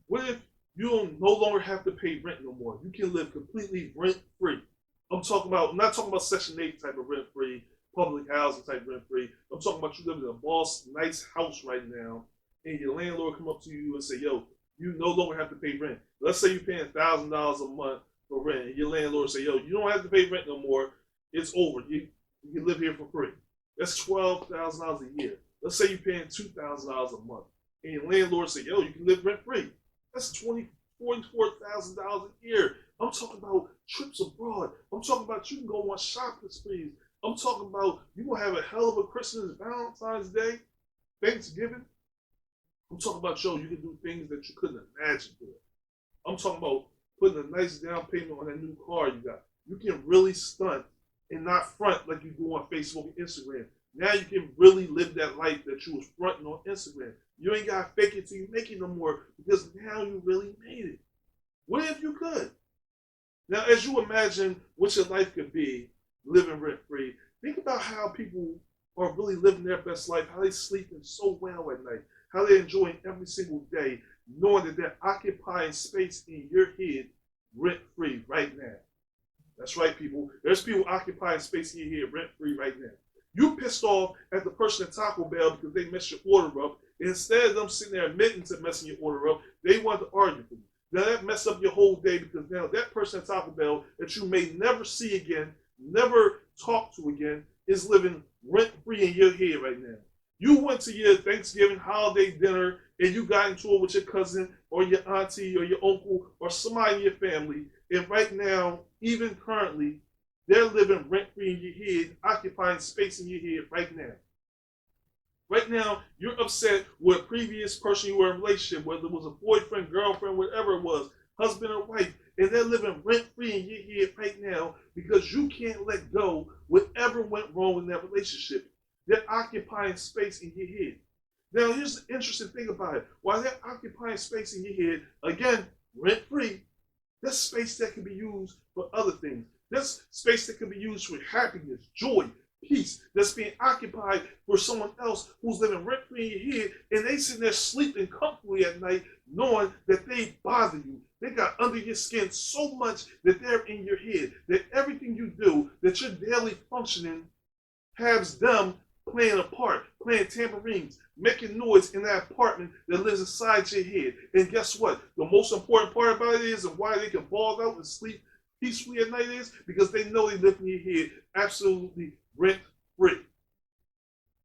What if you don't no longer have to pay rent no more? You can live completely rent free. I'm not talking about Section 8 type of rent free, public housing type rent free. I'm talking about you living in a boss, nice house right now, and your landlord come up to you and say, yo, you no longer have to pay rent. Let's say you're paying $1,000 a month for rent, and your landlord say, yo, you don't have to pay rent no more. It's over. You can live here for free. That's $12,000 a year. Let's say you're paying $2,000 a month, and your landlord say, yo, you can live rent free. That's $44,000 a year. I'm talking about trips abroad. I'm talking about you can go on shopping sprees. I'm talking about you gonna have a hell of a Christmas, Valentine's Day, Thanksgiving. I'm talking about you can do things that you couldn't imagine doing. I'm talking about putting a nice down payment on that new car you got. You can really stunt and not front like you do on Facebook and Instagram. Now you can really live that life that you was fronting on Instagram. You ain't gotta fake it till you make it no more because now you really made it. What if you could? Now, as you imagine what your life could be living rent free, think about how people are really living their best life, how they sleeping so well at night, how they're enjoying every single day, knowing that they're occupying space in your head rent free right now. That's right, people. There's people occupying space in your head rent free right now. You pissed off at the person at Taco Bell because they messed your order up. And instead of them sitting there admitting to messing your order up, they want to argue with you. Now that messed up your whole day because now that person at Taco Bell that you may never see again, never talk to again, is living rent free in your head right now. You went to your Thanksgiving holiday dinner and you got into it with your cousin or your auntie or your uncle or somebody in your family. And right now, even currently, they're living rent free in your head, occupying space in your head right now. Right now, you're upset with a previous person you were in a relationship, whether it was a boyfriend, girlfriend, whatever it was, husband or wife, and they're living rent free in your head right now because you can't let go whatever went wrong in that relationship. They're occupying space in your head. Now, here's the interesting thing about it. While they're occupying space in your head, again, rent free, there's space that can be used for other things. There's space that can be used for happiness, joy, peace that's being occupied for someone else who's living rent free in your head and they sitting there sleeping comfortably at night knowing that they bother you. They got under your skin so much that they're in your head, that everything you do, that your daily functioning has them playing a part, playing tambourines, making noise in that apartment that lives inside your head. And guess what? The most important part about it is and why they can fall out and sleep peacefully at night is because they know they live in your head absolutely rent free.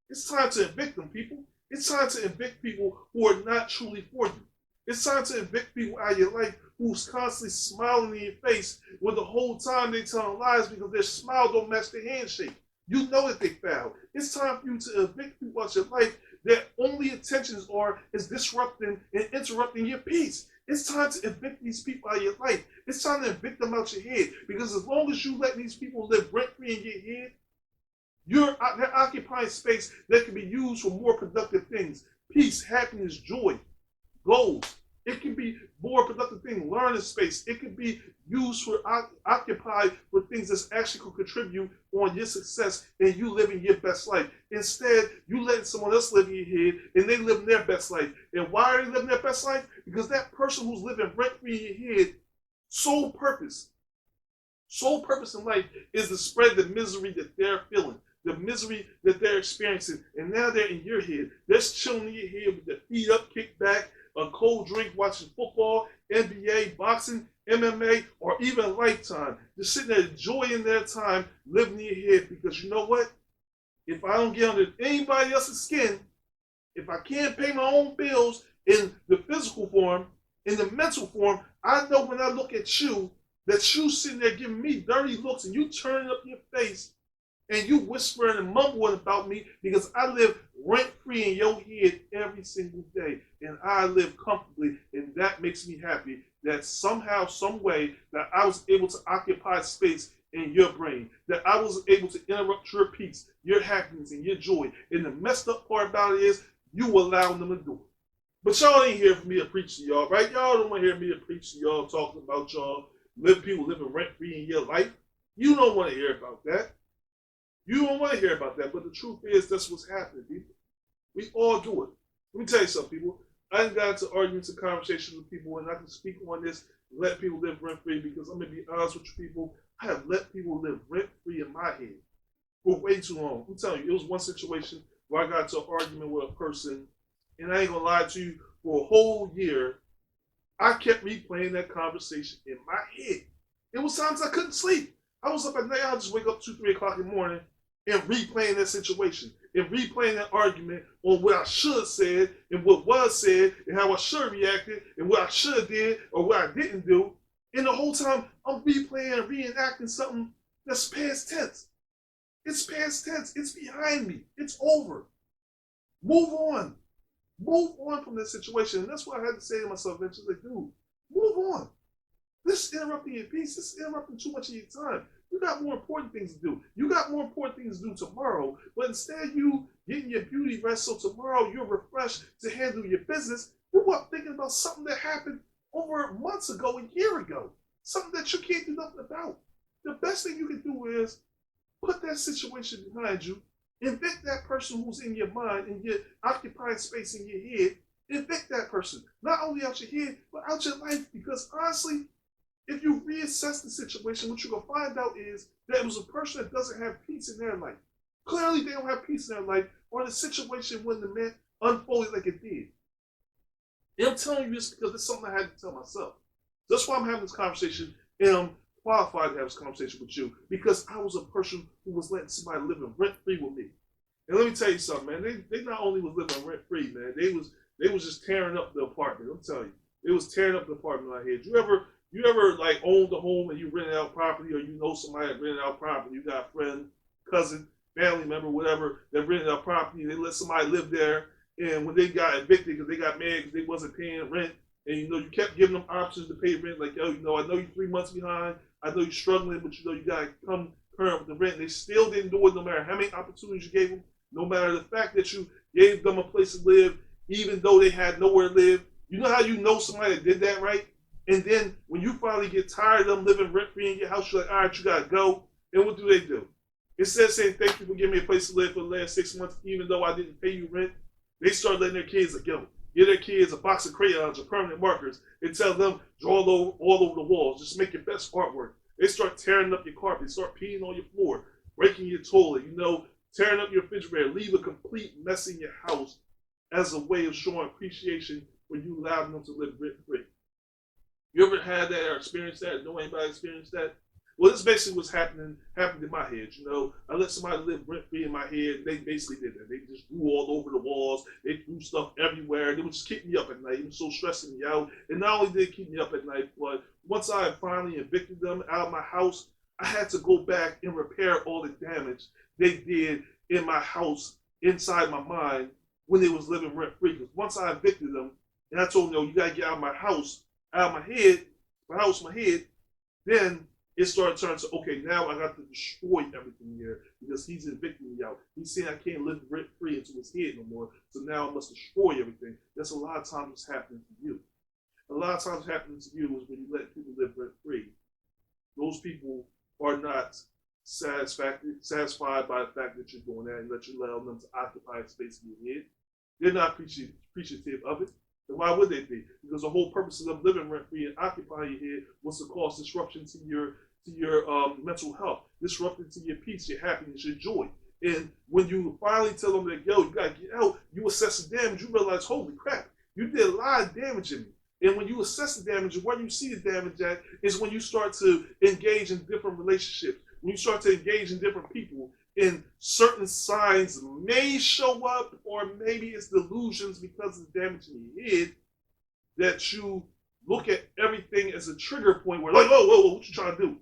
It's time to evict them, people. It's time to evict people who are not truly for you. It's time to evict people out of your life who's constantly smiling in your face when the whole time they telling lies because their smile don't match their handshake. You know that they failed. It's time for you to evict people out of your life that only intentions are is disrupting and interrupting your peace. It's time to evict these people out of your life. It's time to evict them out your head because as long as you let these people live rent free in your head, they're occupying space that can be used for more productive things. Peace, happiness, joy, goals. It can be more productive thing, learning space. It can be used for occupied for things that's actually could contribute on your success and you living your best life. Instead, you letting someone else live in your head and they living their best life. And why are they living their best life? Because that person who's living rent free in your head, sole purpose in life is to spread the misery that they're feeling, the misery that they're experiencing. And now they're in your head. They're chilling in your head with their feet up, kicked back, a cold drink, watching football, NBA, boxing, MMA, or even Lifetime. Just sitting there enjoying their time living in your head because you know what? If I don't get under anybody else's skin, if I can't pay my own bills in the physical form, in the mental form, I know when I look at you that you sitting there giving me dirty looks and you turning up your face and you whispering and mumbling about me because I live rent free in your head every single day and I live comfortably and that makes me happy that somehow, some way that I was able to occupy space in your brain, that I was able to interrupt your peace, your happiness, and your joy. And the messed up part about it is you allowing them to do it. But y'all ain't here for me to preach to y'all, right? Y'all don't want to hear me to preach to y'all talking about y'all people living rent free in your life. You don't want to hear about that. You don't want to hear about that, but the truth is that's what's happening, people. We all do it. Let me tell you something, people. I got into arguments and conversations with people, and I can speak on this, let people live rent free, because I'm gonna be honest with you people. I have let people live rent free in my head for way too long. I'm telling you, it was one situation where I got into an argument with a person, and I ain't gonna lie to you, for a whole year, I kept replaying that conversation in my head. It was times I couldn't sleep. I was up at night, I'd just wake up 2, 3 o'clock in the morning and replaying that situation and replaying that argument on what I should have said and what was said and how I should have reacted and what I should have did or what I didn't do. And the whole time I'm replaying and reenacting something that's past tense. It's past tense. It's behind me. It's over. Move on. Move on from this situation. And that's what I had to say to myself eventually. Like, dude, move on. This is interrupting your peace. This is interrupting too much of your time. You got more important things to do. You got more important things to do tomorrow. But instead you getting your beauty rest so tomorrow you're refreshed to handle your business, you're up thinking about something that happened over months ago, a year ago. Something that you can't do nothing about. The best thing you can do is put that situation behind you. Evict that person who's in your mind and your occupied space in your head. Evict that person. Not only out your head, but out your life. Because honestly, if you reassess the situation, what you're going to find out is that it was a person that doesn't have peace in their life. Clearly, they don't have peace in their life, or the situation wouldn't have been unfolded like it did. And I'm telling you this because it's something I had to tell myself. That's why I'm having this conversation, and I'm qualified to have this conversation with you, because I was a person who was letting somebody live rent-free with me. And let me tell you something, man. They not only was living rent-free, man. They was just tearing up the apartment. I'm telling you. They was tearing up the apartment out here. You ever like owned a home and you rented out property, or you know somebody that rented out property? You got a friend, cousin, family member, whatever, that rented out property. They let somebody live there, and when they got evicted because they got mad because they wasn't paying rent, and you kept giving them options to pay rent, like, yo, I know you're 3 months behind, I know you're struggling, but you gotta come current with the rent. And they still didn't do it, no matter how many opportunities you gave them, no matter the fact that you gave them a place to live, even though they had nowhere to live. You know how you know somebody that did that, right? And then when you finally get tired of them living rent-free in your house, you're like, all right, you got to go. And what do? Instead of saying, thank you for giving me a place to live for the last 6 months, even though I didn't pay you rent, they start letting their kids, like, yo, give their kids a box of crayons or permanent markers and tell them, draw all over the walls. Just make your best artwork. They start tearing up your carpet. They start peeing on your floor, breaking your toilet, tearing up your refrigerator. Leave a complete mess in your house as a way of showing appreciation when you allow them to live rent-free. You ever had that or experienced that? Know anybody experienced that? Well, this basically what's happened in my head. I let somebody live rent free in my head. They basically did that. They just drew all over the walls. They threw stuff everywhere. They would just keep me up at night. It was so stressing me out. And not only did it keep me up at night, but once I finally evicted them out of my house, I had to go back and repair all the damage they did in my house, inside my mind, when they was living rent free. Because once I evicted them, and I told them, no, you gotta get out of my house, out of my head, my head, then it started turning to, okay, now I got to destroy everything here because he's evicting me out. He's saying I can't live rent free into his head no more, so now I must destroy everything. That's a lot of times what's happening to you. A lot of times happening to you is when you let people live rent free. Those people are not satisfied by the fact that you're doing that and that you allow them to occupy space in your head. They're not appreciative of it. And why would they be? Because the whole purpose of them living rent free and occupying your head was to cause disruption to your mental health, disruption to your peace, your happiness, your joy. And when you finally tell them that, yo, you gotta get out, you assess the damage, you realize, holy crap, you did a lot of damage in me. And when you assess the damage and where you see the damage at is when you start to engage in different relationships. When you start to engage in different people, and certain signs may show up, or maybe it's delusions because of the damage in your head, that you look at everything as a trigger point where, like, whoa, what you trying to do?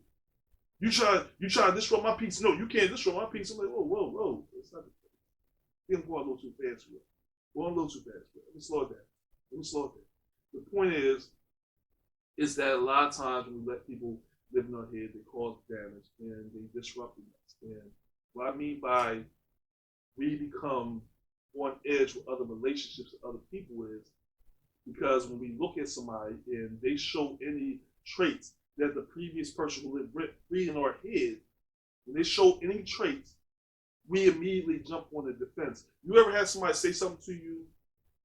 You trying to disrupt my peace? No, you can't disrupt my peace. I'm like, whoa. It's not. I'm going a little too fast for it. Going a little too fast for it. Let me slow it down. The point is that a lot of times when we let people live in our head, they cause damage and they disrupt us. And what I mean by we become on edge with other relationships with other people is because when we look at somebody and they show any traits that the previous person who lived rent free in our head, when they show any traits, we immediately jump on the defense. You ever had somebody say something to you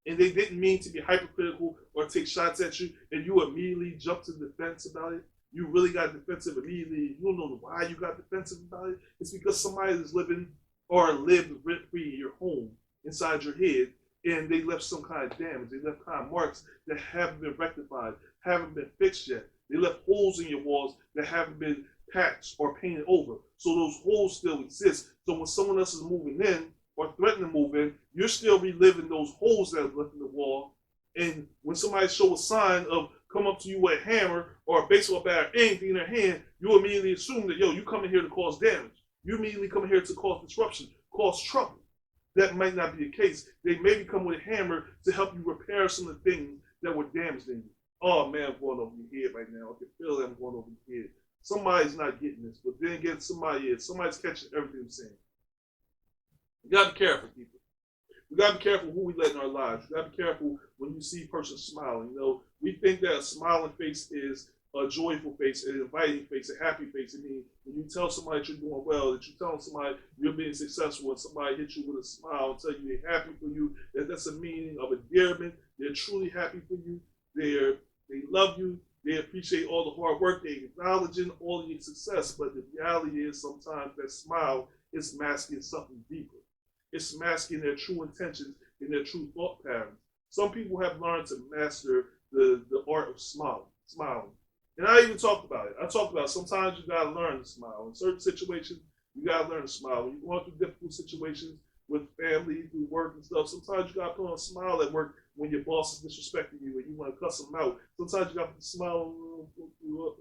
and they didn't mean to be hypercritical or take shots at you, and you immediately jump to defense about it. You really got defensive immediately. You don't know why you got defensive about it. It's because somebody is living or lived rent free in your home, inside your head, and they left some kind of damage. They left kind of marks that haven't been rectified, haven't been fixed yet. They left holes in your walls that haven't been patched or painted over. So those holes still exist. So when someone else is moving in or threatening to move in, you're still reliving those holes that are left in the wall. And when somebody shows a sign of come up to you with a hammer or a baseball bat or anything in their hand, you immediately assume that, yo, you coming here to cause damage. You immediately come here to cause disruption, cause trouble. That might not be the case. They maybe come with a hammer to help you repair some of the things that were damaged in you. Oh man, I'm going over your head right now. I can feel that I'm going over your head. Somebody's not getting this, but then again, somebody is. Somebody's catching everything I'm saying. You gotta be careful, people. We gotta be careful who we let in our lives. You gotta be careful when you see a person smiling. You know, we think that a smiling face is a joyful face, an inviting face, a happy face. I mean, when you tell somebody that you're doing well, that you tell somebody you're being successful, and somebody hits you with a smile and tell you they're happy for you, that's a meaning of endearment. They're truly happy for you. They love you. They appreciate all the hard work. They acknowledging all of your success. But the reality is sometimes that smile is masking something deeper. It's masking their true intentions and their true thought patterns. Some people have learned to master the art of smiling. And I even talked about it. I talked about sometimes you gotta learn to smile. In certain situations, you gotta learn to smile. When you're going through difficult situations with family, through work and stuff, sometimes you gotta put on a smile at work when your boss is disrespecting you and you want to cuss them out. Sometimes you gotta put a smile. You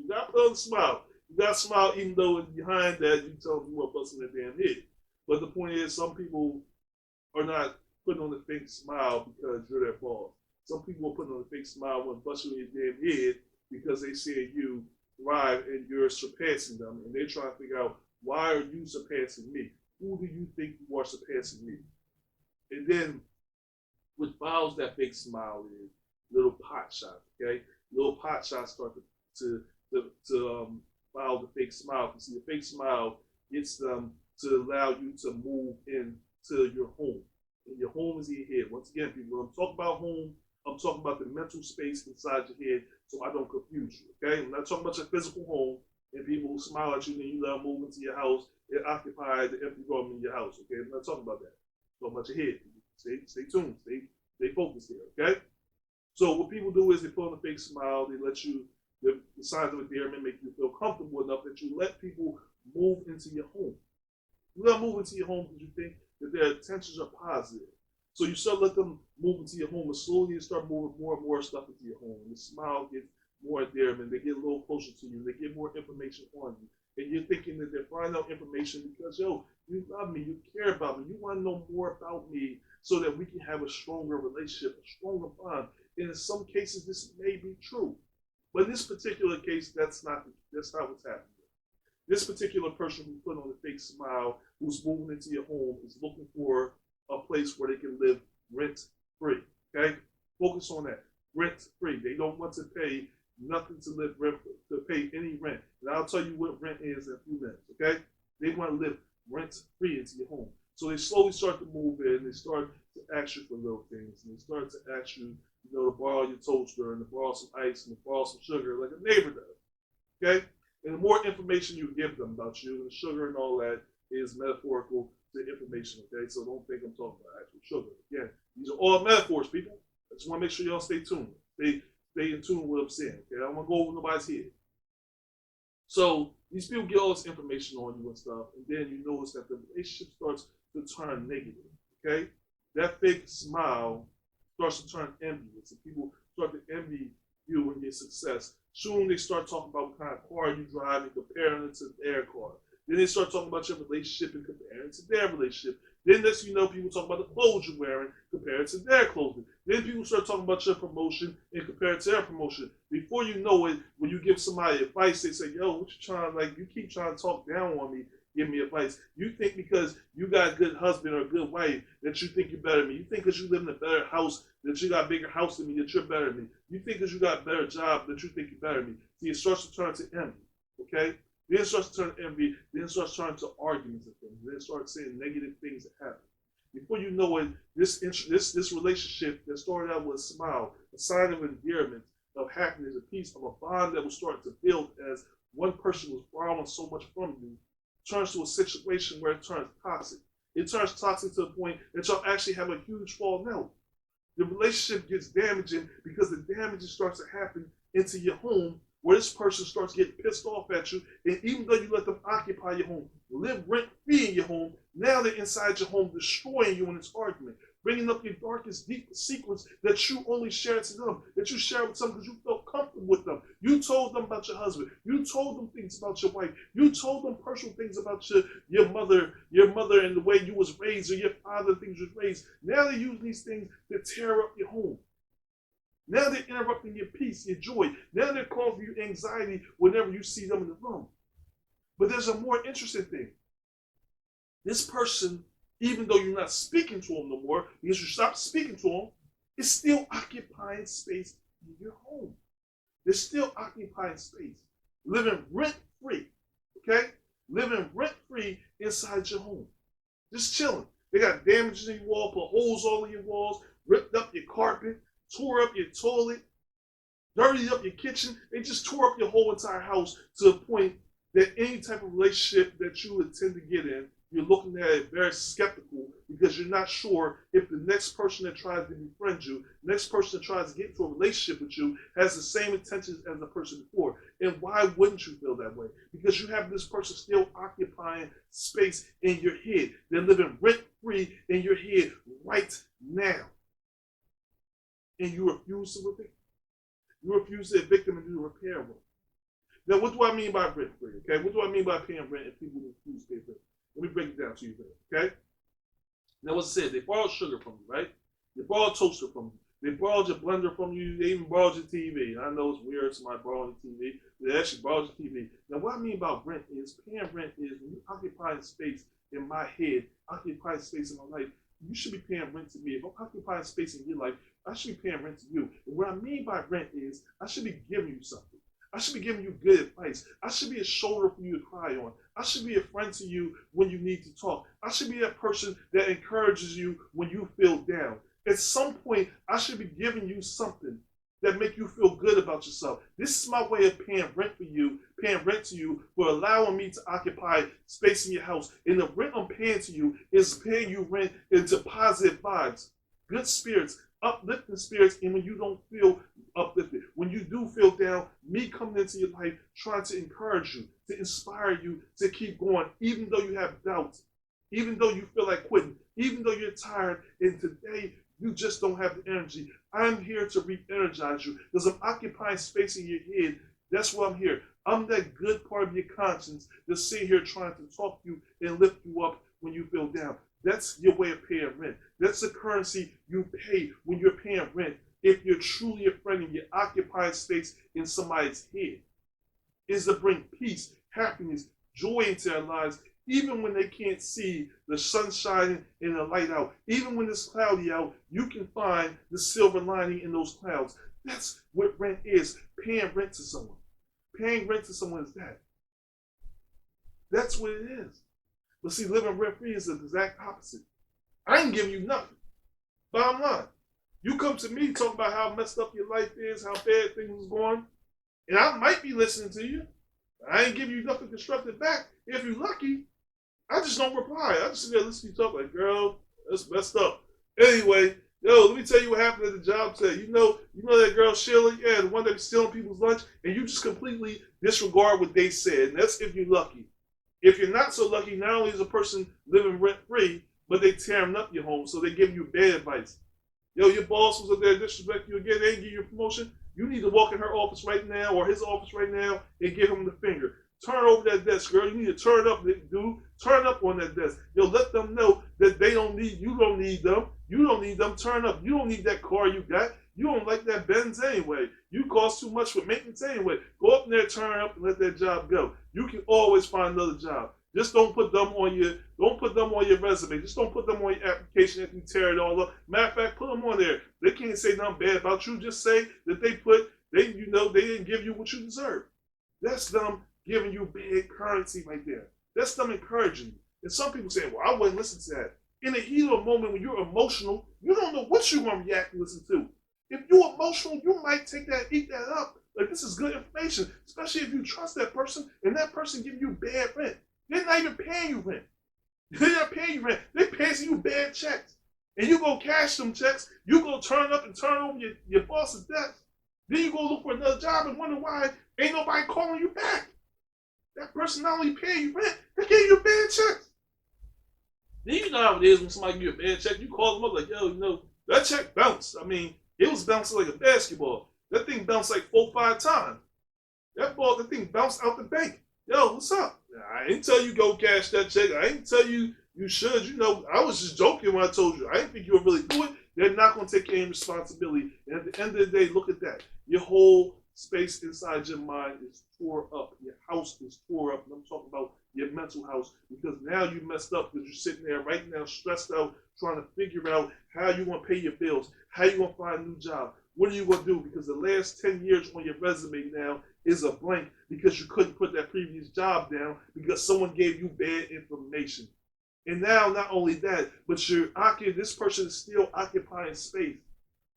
gotta put on a smile. You gotta smile even though behind that you tell them you want to bust in their damn head. But the point is, some people are not putting on a fake smile because you're their boss. Some people are putting on a fake smile when busting in your damn head because they see you thrive and you're surpassing them, and they're trying to figure out, why are you surpassing me? Who do you think you are surpassing me? And then what follows that fake smile is little pot shots. Okay, little pot shots start to follow the fake smile. Because see, the fake smile gets them to allow you to move into your home. And your home is in your head. Once again, people, when I'm talking about home, I'm talking about the mental space inside your head, so I don't confuse you. Okay, I'm not talking about your physical home and people who smile at you and you let them move into your house and occupy the empty room in your house. Okay, I'm not talking about that. I'm talking about your head. Stay tuned. Stay focused here. Okay. So what people do is they put on a fake smile. They let you the signs of endearment make you feel comfortable enough that you let people move into your home. You let them move into your home because you think that their intentions are positive. So you start let them move into your home, and slowly you start moving more and more stuff into your home. And the smile gets more endearment. They get a little closer to you. They get more information on you. And you're thinking that they're finding out information because, yo, you love me, you care about me, you want to know more about me so that we can have a stronger relationship, a stronger bond. And in some cases, this may be true. But in this particular case, that's not what's happening. This particular person who put on a fake smile, who's moving into your home, is looking for a place where they can live rent-free. Okay? Focus on that. Rent-free. They don't want to pay nothing to live rent-free, to pay any rent. And I'll tell you what rent is in a few minutes. Okay? They want to live rent-free into your home. So they slowly start to move in. They start to ask you for little things. And they start to ask you, to borrow your toaster and to borrow some ice and to borrow some sugar like a neighbor does. Okay? And the more information you give them about you, and the sugar and all that is metaphorical to information, okay? So don't think I'm talking about actual sugar. Again, these are all metaphors, people. I just want to make sure y'all stay tuned. Stay in tune with what I'm saying, okay? I don't want to go over nobody's head. So these people get all this information on you and stuff, and then you notice that the relationship starts to turn negative, okay? That fake smile starts to turn envious, and people start to envy you and your success. Soon they start talking about what kind of car you drive and comparing it to their car. Then they start talking about your relationship and comparing it to their relationship. Then next you know, people talk about the clothes you're wearing, compare it to their clothing. Then people start talking about your promotion and compare it to their promotion. Before you know it, when you give somebody advice, they say, yo, what you trying, you keep trying to talk down on me, give me advice. You think because you got a good husband or a good wife that you think you're better than me. You think because you live in a better house that you got a bigger house than me that you're better than me. You think because you got a better job that you think you're better than me. See, it starts to turn to envy, okay? Then it starts to turn to envy. Then it starts turning to arguments and things. Then it starts saying negative things that happen. Before you know it, this relationship that started out with a smile, a sign of endearment, of happiness, of peace, of a bond that was starting to build as one person was borrowing so much from you, turns to a situation where it turns toxic. It turns toxic to the point that y'all actually have a huge falling out. The relationship gets damaging because the damage starts to happen into your home where this person starts getting pissed off at you. And even though you let them occupy your home, live rent free in your home, now they're inside your home destroying you in this argument, bringing up your darkest, deepest secrets that you only share to them, that you share with them because you felt comfortable with them. You told them about your husband. You told them things about your wife. You told them personal things about your mother and the way you was raised, or your father, things you was raised. Now they're using these things to tear up your home. Now they're interrupting your peace, your joy. Now they're causing you anxiety whenever you see them in the room. But there's a more interesting thing. This person, even though you're not speaking to them no more, because you stopped speaking to them, is still occupying space in your home. They're still occupying space, living rent-free, okay? Living rent-free inside your home. Just chilling. They got damages in your wall, put holes all in your walls, ripped up your carpet, tore up your toilet, dirtied up your kitchen. They just tore up your whole entire house to the point that any type of relationship that you would tend to get in, you're looking at it very skeptical because you're not sure if the next person that tries to befriend you, the next person that tries to get into a relationship with you has the same intentions as the person before. And why wouldn't you feel that way? Because you have this person still occupying space in your head. They're living rent-free in your head right now. And you refuse to evict them. You refuse to evict them and do the repair work. Now, what do I mean by rent-free? Okay, what do I mean by paying rent if people refuse to pay rent? Let me break it down to you there, okay? Now, what I said, they borrowed sugar from you, right? They borrowed toaster from you. They borrowed your blender from you. They even borrowed your TV. And I know it's weird, somebody borrowing your TV. They actually borrowed your TV. Now, what I mean by rent is, paying rent is when you occupy space in my head, occupy space in my life, you should be paying rent to me. If I'm occupying space in your life, I should be paying rent to you. And what I mean by rent is, I should be giving you something. I should be giving you good advice. I should be a shoulder for you to cry on. I should be a friend to you when you need to talk. I should be that person that encourages you when you feel down. At some point, I should be giving you something that make you feel good about yourself. This is my way of paying rent for you, paying rent to you for allowing me to occupy space in your house. And the rent I'm paying to you is paying you rent into positive vibes, good spirits, uplifting spirits. And when you don't feel uplifted, when you do feel down, me coming into your life, trying to encourage you, to inspire you to keep going, even though you have doubts, even though you feel like quitting, even though you're tired, and today you just don't have the energy. I'm here to re-energize you because I'm occupying space in your head. That's why I'm here. I'm that good part of your conscience that's sitting here trying to talk to you and lift you up when you feel down. That's your way of paying rent. That's the currency you pay when you're paying rent. If you're truly a friend and you're occupying space in somebody's head, is to bring peace, happiness, joy into their lives, even when they can't see the sun shining and the light out. Even when it's cloudy out, you can find the silver lining in those clouds. That's what rent is, paying rent to someone. Paying rent to someone is that. That's what it is. But see, living rent-free is the exact opposite. I ain't giving you nothing. Bottom line. You come to me talking about how messed up your life is, how bad things is going, and I might be listening to you. I ain't giving you nothing constructive back. If you're lucky, I just don't reply. I just sit there listening to you talk like, girl, that's messed up. Anyway, yo, let me tell you what happened at the job today. You know that girl Sheila? Yeah, the one that be stealing people's lunch, and you just completely disregard what they said. And that's if you're lucky. If you're not so lucky, not only is a person living rent-free, but they tearing up your home, so they give you bad advice. Yo, your boss was up there disrespecting you again, they didn't give you a promotion. You need to walk in her office right now or his office right now and give him the finger. Turn over that desk, girl. You need to turn up, dude. Turn up on that desk. Yo, let them know that they don't need, you don't need them. You don't need them. Turn up. You don't need that car you got. You don't like that Benz anyway. You cost too much for maintenance anyway. Go up there, turn up, and let that job go. You can always find another job. Just don't put them on your resume. Just don't put them on your application if you tear it all up. Matter of fact, put them on there. They can't say nothing bad about you. Just say that they didn't give you what you deserve. That's them giving you big currency right there. That's them encouraging you. And some people say, well, I wouldn't listen to that. in the heat of a moment when you're emotional, you don't know what you're going to react and listen to. If you're emotional, you might take that, eat that up. Like, this is good information, especially if you trust that person and that person give you bad rent. They're not even paying you rent. They're not paying you rent. They're paying you bad checks. And you go cash them checks, you go turn up and turn over your boss's desk. Then you go look for another job and wonder why ain't nobody calling you back. That person not only paying you rent, they gave you a bad check. Then you know how it is when somebody give you a bad check, you call them up like, yo, that check bounced. I mean, it was bouncing like a basketball. That thing bounced like 4-5 times. That thing bounced out the bank. Yo, what's up? I didn't tell you go cash that check. I didn't tell you you should. I was just joking when I told you. I didn't think you would really do it. They're not going to take any responsibility. And at the end of the day, look at that. Your whole space inside your mind is tore up. Your house is tore up. And I'm talking about your mental house, because now you messed up because you're sitting there right now stressed out trying to figure out how you're going to pay your bills, how you're going to find a new job. What are you going to do? Because the last 10 years on your resume now is a blank because you couldn't put that previous job down because someone gave you bad information. And now, not only that, but this person is still occupying space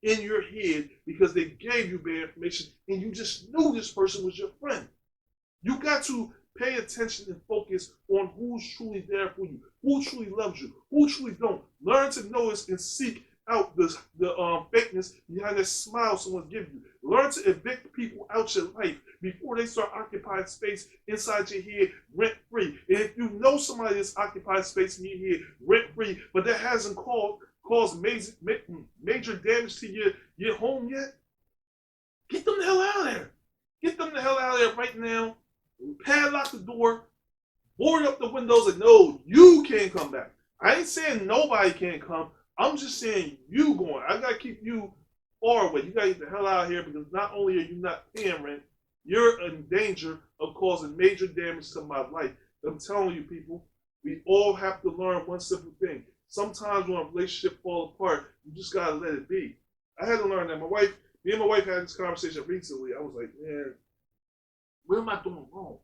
in your head because they gave you bad information and you just knew this person was your friend. You got to pay attention and focus on who's truly there for you, who truly loves you, who truly don't. Learn to notice and seek out the fakeness behind that smile someone gives you. Learn to evict people out your life before they start occupying space inside your head rent-free. And if you know somebody that's occupied space in your head rent-free, but that hasn't caused major damage to your home yet, get them the hell out of there. Get them the hell out of there right now. Padlock the door, board up the windows, and no, you can't come back. I ain't saying nobody can't come. I'm just saying you going. I gotta keep you far away. You gotta get the hell out of here because not only are you not paying rent, you're in danger of causing major damage to my life. I'm telling you, people, we all have to learn one simple thing. Sometimes when a relationship falls apart, you just gotta let it be. I had to learn that. Me and my wife had this conversation recently. I was like, man, what am I doing wrong?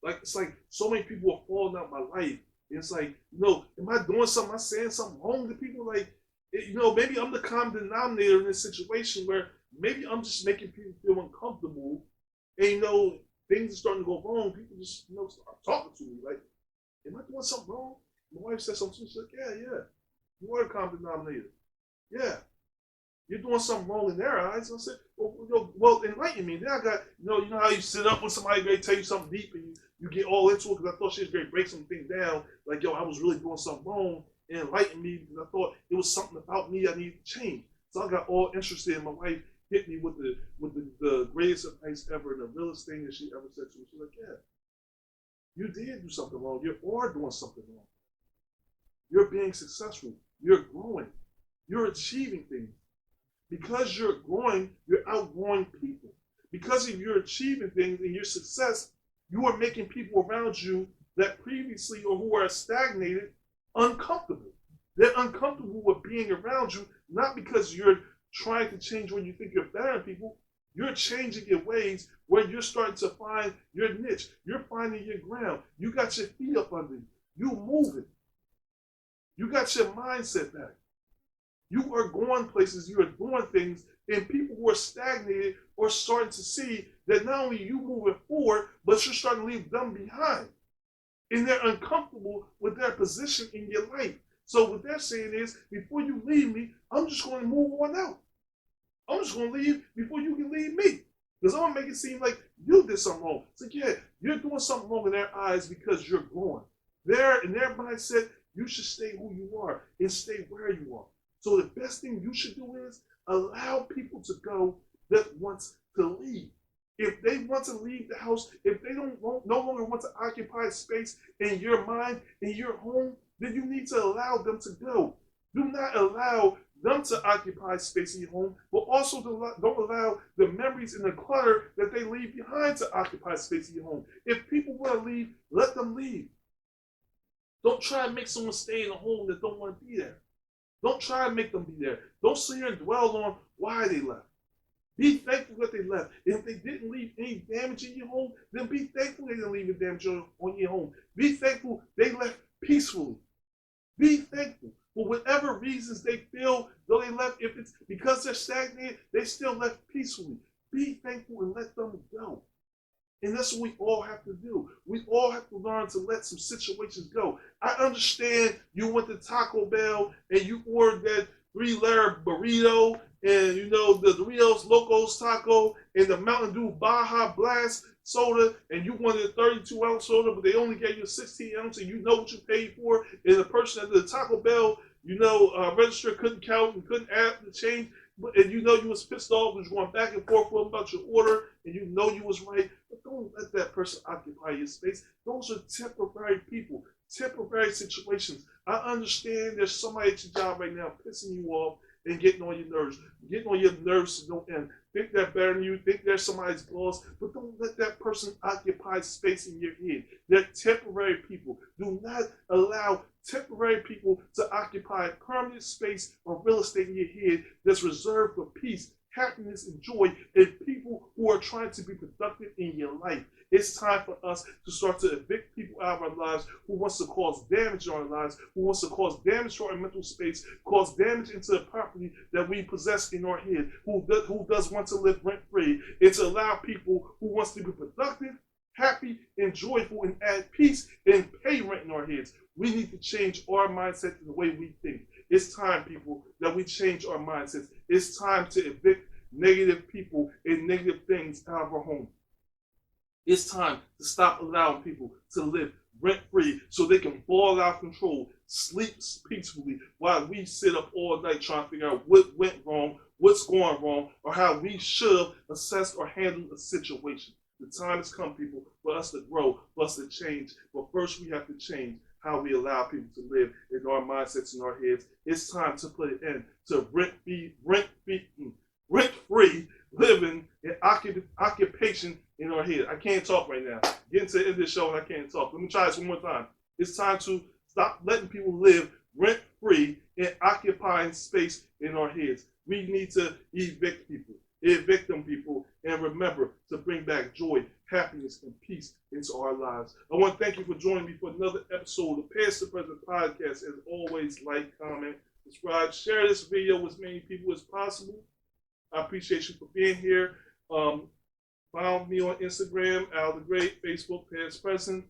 Like, it's like so many people are falling out of my life. It's like, am I doing something? Am I saying something wrong to people? Like, maybe I'm the common denominator in this situation where maybe I'm just making people feel uncomfortable. And, things are starting to go wrong. People just, start talking to me. Like, am I doing something wrong? My wife said something. She's like, yeah. You are the common denominator. Yeah. You're doing something wrong in their eyes. And I said, well, enlighten me. Then I got, you know how you sit up with somebody, they tell you something deep and you get all into it because I thought she was going to break something down. Like, I was really doing something wrong, and enlighten me because I thought it was something about me I needed to change. So I got all interested, and my wife hit me with the greatest advice ever and the realest thing that she ever said to me. She's like, yeah, you did do something wrong. You are doing something wrong. You're being successful. You're growing. You're achieving things. Because you're growing, you're outgrowing people. Because if you're achieving things and your success, you are making people around you that previously or who are stagnated uncomfortable. They're uncomfortable with being around you, not because you're trying to change when you think you're better than people. You're changing your ways where you're starting to find your niche. You're finding your ground. You got your feet up under you. You're moving. You got your mindset back. You are going places, you are doing things, and people who are stagnated are starting to see that not only you moving forward, but you're starting to leave them behind. And they're uncomfortable with their position in your life. So what they're saying is, before you leave me, I'm just going to move on out. I'm just going to leave before you can leave me. Because I'm going to make it seem like you did something wrong. It's like, yeah, you're doing something wrong in their eyes because you're growing. In their mindset, you should stay who you are and stay where you are. So the best thing you should do is allow people to go that wants to leave. If they want to leave the house, if they no longer want to occupy space in your mind, in your home, then you need to allow them to go. Do not allow them to occupy space in your home, but also don't allow the memories and the clutter that they leave behind to occupy space in your home. If people want to leave, let them leave. Don't try and make someone stay in a home that don't want to be there. Don't try and make them be there. Don't sit here and dwell on why they left. Be thankful that they left. And if they didn't leave any damage in your home, then be thankful they didn't leave any damage on your home. Be thankful they left peacefully. Be thankful. For whatever reasons they feel, though they left, if it's because they're stagnated, they still left peacefully. Be thankful and let them go. And that's what we all have to do. We all have to learn to let some situations go. I understand you went to Taco Bell and you ordered that 3-layer burrito and the Doritos Locos Taco and the Mountain Dew Baja Blast soda, and you wanted a 32-ounce soda, but they only gave you a 16-ounce, and you know what you paid for. And the person at the Taco Bell, register couldn't count and couldn't add the change, and you was pissed off because you're going back and forth with them about your order, and you was right. But don't let that person occupy your space. Those are temporary people, temporary situations. I understand there's somebody at your job right now pissing you off and getting on your nerves to no end. Think they're better than you, think they're somebody's boss, but don't let that person occupy space in your head. They're temporary people. Do not allow temporary people to occupy permanent space or real estate in your head that's reserved for peace, happiness, and joy, and people who are trying to be productive in your life. It's time for us to start to evict people out of our lives who wants to cause damage in our lives, who wants to cause damage to our mental space, cause damage into the property that we possess in our head, who does want to live rent-free, and to allow people who wants to be productive, happy, and joyful, and add peace and pay rent in our heads. We need to change our mindset and the way we think. It's time, people, that we change our mindsets. It's time to evict negative people and negative things out of our home. It's time to stop allowing people to live rent-free so they can ball out of control, sleep peacefully, while we sit up all night trying to figure out what went wrong, what's going wrong, or how we should have assessed or handled a situation. The time has come, people, for us to grow, for us to change. But first, we have to change how we allow people to live in our mindsets and our heads. It's time to put an end to rent-free living and occupation in our head. I can't talk right now. Getting to the end of this show and I can't talk. Let me try this one more time. It's time to stop letting people live rent-free and occupying space in our heads. We need to evict them people, and remember to bring back joy, happiness, and peace into our lives. I want to thank you for joining me for another episode of the Past to Present Podcast. As always, like, comment, subscribe, share this video with as many people as possible. I appreciate you for being here. Follow me on Instagram, Al the Great, Facebook, Past Present.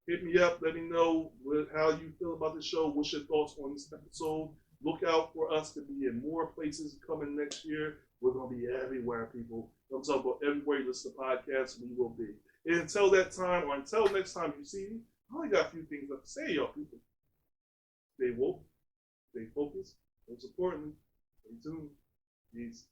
Hit me up. Let me know how you feel about the show. What's your thoughts on this episode? Look out for us to be in more places coming next year. We're going to be everywhere, people. I'm talking about everywhere you listen to podcasts, we will be. And until that time, or until next time you see me, I only got a few things left to say, y'all people. Stay woke, stay focused, most importantly, stay tuned. Peace.